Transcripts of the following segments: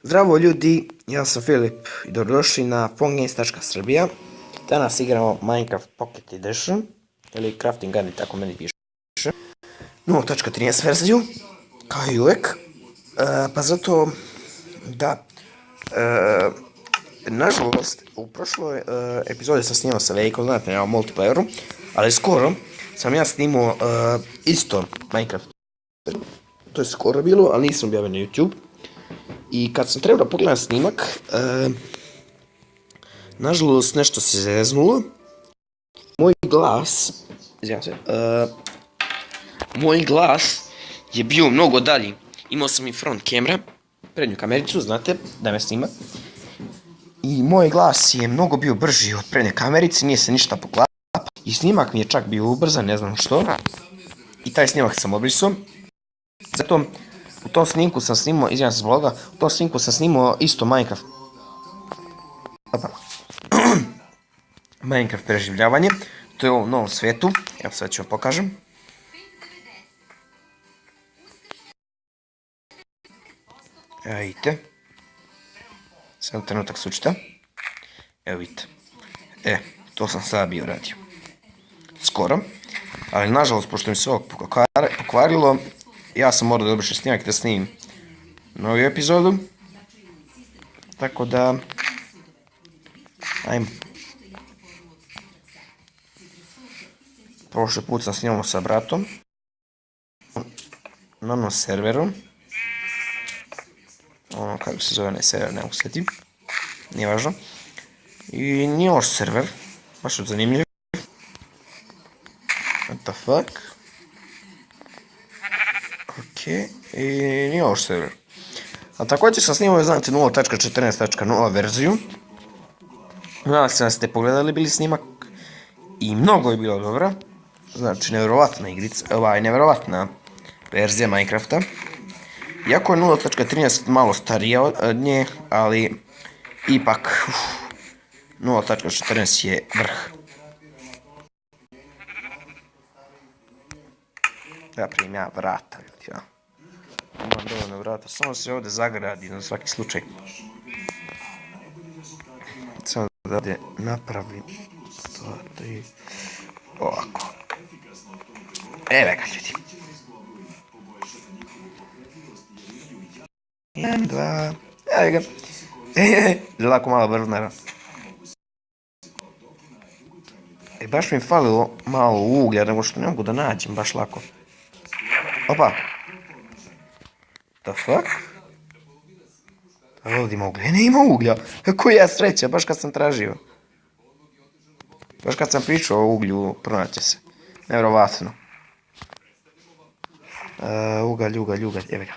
Zdravo ljudi, ja sam Filip i dobrodošli na PhoneGames.srbija. Danas igramo Minecraft Pocket Edition, ili Crafting Guide, tako meni piše. 0.13 verziju, kao i uvek. Pa zato, da, nažalost, u prošloj epizodi sam snimao sa Vejkom, znate, na multiplayeru, ali skoro sam ja snimao isto Minecraft. To je skoro bilo, ali nisam objavio na YouTube. I kad sam trebao pogledam snimak, nažalost nešto se zeznulo. Moj glas, moj glas je bio mnogo dalji. Imao sam i front kamera, prednju kamericu, znate, da me snima. I moj glas je mnogo bio brži od prednje kamerice, nije se ništa poklapa. I snimak mi je čak bio ubrzan, ne znam što. I taj snimak sam obrisao. Zato u tom snimku sam snimao, izvijem se vloga, u tom snimku sam snimao isto Minecraft. Minecraft preživljavanje, to je u ovom novom svijetu, evo sad ću vam pokažem. Evo vidite, sad trenutak sučita, evo vidite, to sam sada bio radio, skoro, ali nažalost pošto mi se ovo pokvarilo, ja sam morao da obrišem snimak da snimim novu epizodu, tako da, ajmo. Prošli put sam snimao sa bratom na onom serveru, ono kako se zove onaj server, ne mogu sjetim, nije važno, i nije loš server, baš od zanimljiv. What the fuck? Ok, i nije loš server. A također sam snimao, znate, 0.14.0 verziju. Nadam se da ste pogledali bili snimak i mnogo je bilo dobro. Znači, nevjerovatna igrica, nevjerovatna verzija Minecrafta. Iako je 0.13 malo starija od nje, ali ipak 0.14 je vrh. Ja primim ja vrata, ja. Imam dovoljno vrata, samo se ovdje zagradi na svaki slučaj. Samo da ovdje napravim 2, 3, ovako. Evo ga ljudi. 1, 2, evo ga. Lako malo vrvnara. Baš mi falilo malo uglja, nego što ne mogu da nađem, baš lako. Opa. The fuck? Ovdje ima uglja, ne ima uglja. Kako je sreća, baš kad sam tražio. Baš kad sam pričao o uglju, pronaće se. Nevjerovatno. Ugalj, evo ga.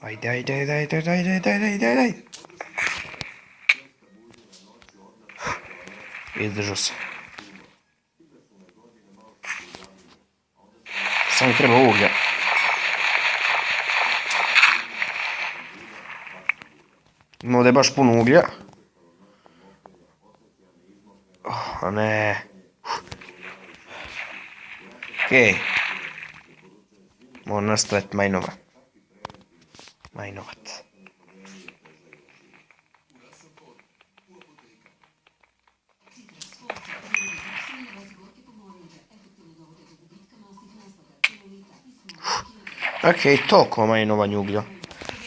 Ajde. Izdržao se. Samo mi treba uglja. Ima ovdje baš puno uglja. A ne. Okej. Moram nastaviti majnovat. Okej, toliko o majnovanju uglja.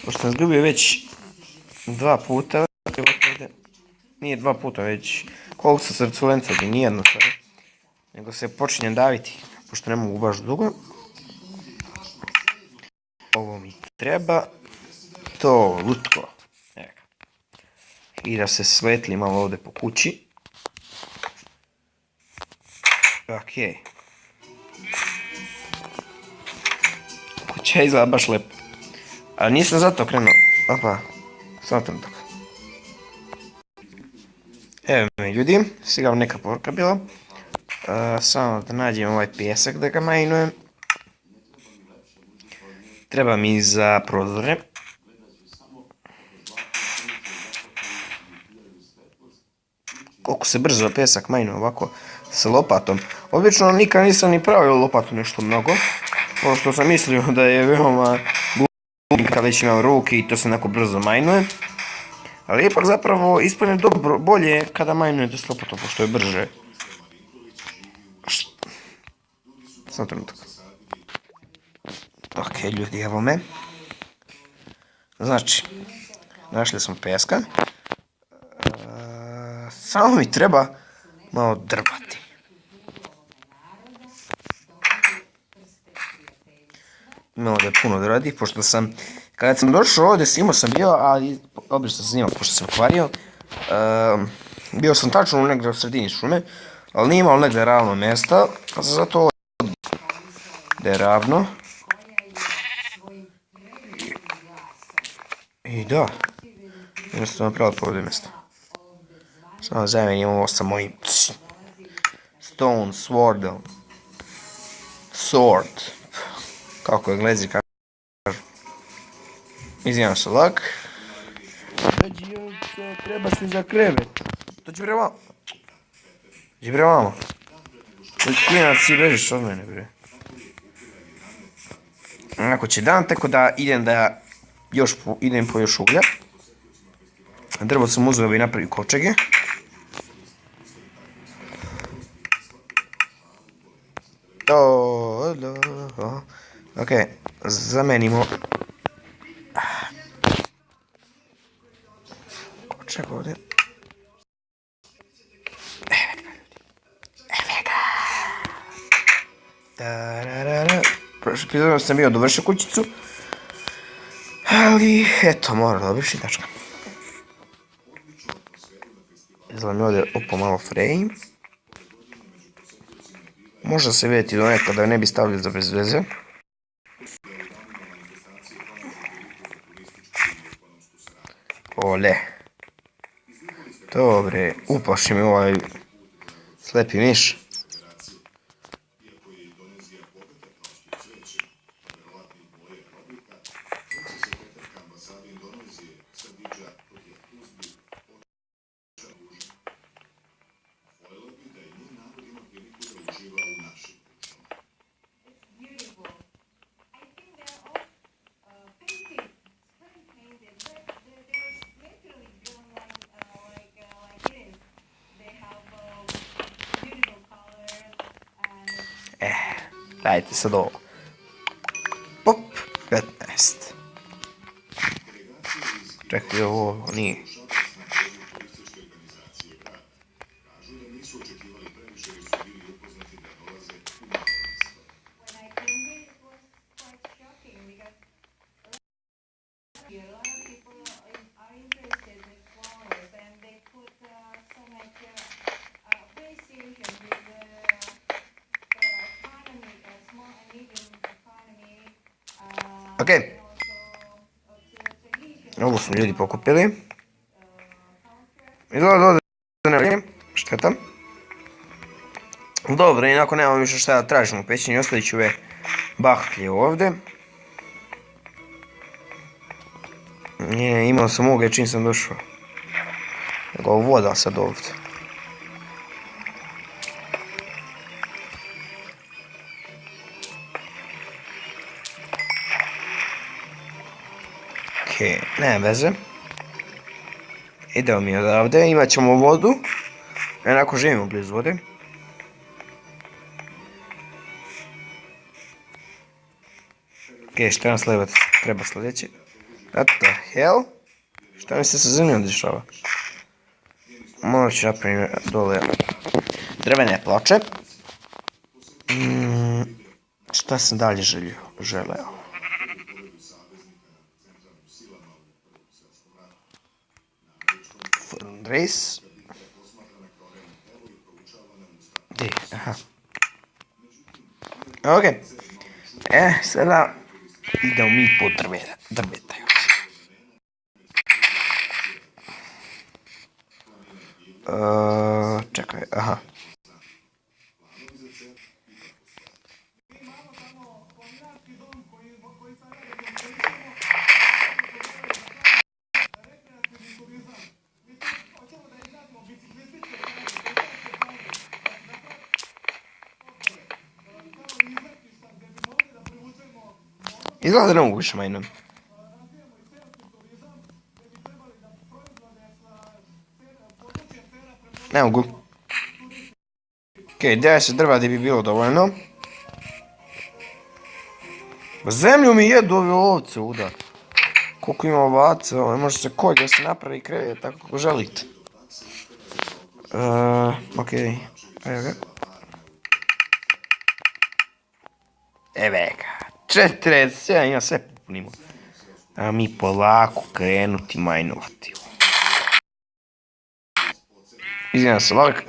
Pošto sam zgubio već 2 puta. Nije 2 puta, već koliko su srculenca, nijedno stvari. Nego se počinjem daviti, pošto ne mogu baš dugo. Ovo mi treba. To, lutko. I da se svetli malo ovdje po kući. Okej. Kuća izgleda baš lepo. Ali nisam zato krenuo. Opa, samo trenutak. Evo me ljudi, sigurno neka poruka bila. Samo da nađem ovaj pijesak da ga majnujem. Treba mi za prozore. koliko se brzo pesak majnu ovako sa lopatom. Obično nikad nisam ni pravio lopatu nešto mnogo, pošto sam mislio da je veoma glupo kad već imam ruke i to se onako brzo majnuje. Ali ipak zapravo ispadne dobro, bolje kada majnujete s lopatom, pošto je brže. Samo trenutak. Ok, ljudi, evo me. Znači, našli smo peska. Samo mi treba malo drvati. Imamo da je puno drvati, pošto sam... Kada sam došao ovdje, snimao sam bio, ali obično sam snimao pošto sam kvario. Bio sam tačno negdje u sredini šume, ali nije imao negdje ravno mjesta, pa sam zato ovo da je ravno. I da, jednostavno napravili po ovdje mjesto. Samo zamenim ovo sa mojim stone swordom. Sword. Kako Englezi kažu. Izvijem se lak. Treba se za krevet. To će bre vamo. Gdje bre vamo? Klinac si bežiš od mene bre. Ako će dan, tako da idem po još uglja. Drvo sam uzeo i napravio kovčege. Ok, zamenimo kovčeg ovdje. Evo ga. Prošli epizodom sam bio dovršio kućicu. Ali, eto, moram dovršiti, tačka. Izgleda mi ovdje malo frame. Možda se vidjeti do nekada da ne bi stavili za bez veze. Ole. Dobre, uplaši mi ovaj slepi miš. Dajte sad ovo. Pop, 15. Čekaj, ovo nije. Ok, ovo smo ljudi pokupili. Izgleda da ovdje ne vrijeme, šteta. Dobro, inako nemamo više šta da tražimo u pećini, ostavit ću ove bahlje ovdje. Imao sam uglje čim sam došao. Nego voda sad ovdje. Nema veze. Idemo mi odavde, imat ćemo vodu. Enako živimo blizu vode. Ok, šta nam treba sljedeće? What the hell? Šta mi se sa zemljom dešava? Malo ću napraviti dole drvene ploče. Šta sam dalje želeo? Race. Gdje? Aha. Ok. Sada idemo mi po drveta još. Čekaj, aha. Izgleda da ne mogu više majnom. Ne mogu. Okej, 10 drva gdje bi bilo dovoljno. Zemlju mi jedu ovi ovce uda. Koliko ima ovaca, ne može se kolje se napravi krevet tako kako želite. Okej, evo ga. Evo ga. 47, ima sve popunimo. A mi polako krenuti majnovati. Izvijem se, Lovek.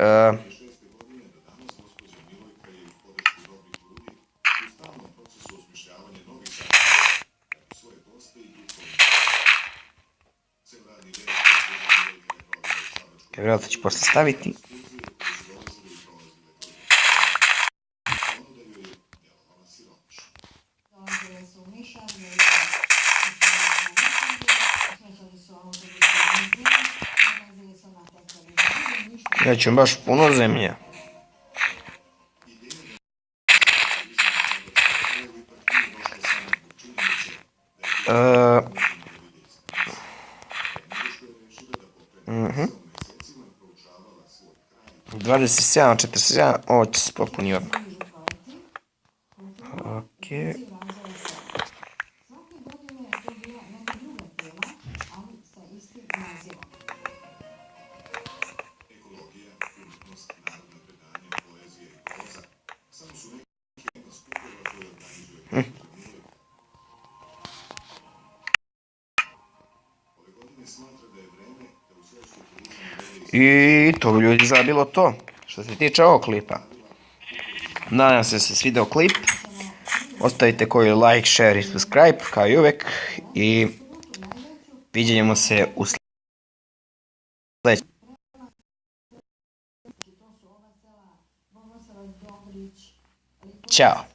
Vjerojatno ću posle staviti. Ja ću baš puno zemlje. Mhm. 27, 47, ovo će se popuni odmah. Okej. I to bi ljudi za bilo to, što se tiče ovog klipa. Nadam se da se svidao klip. Ostavite koji like, share i subscribe, kao i uvek. I vidimo se u sljedećem. Ćao.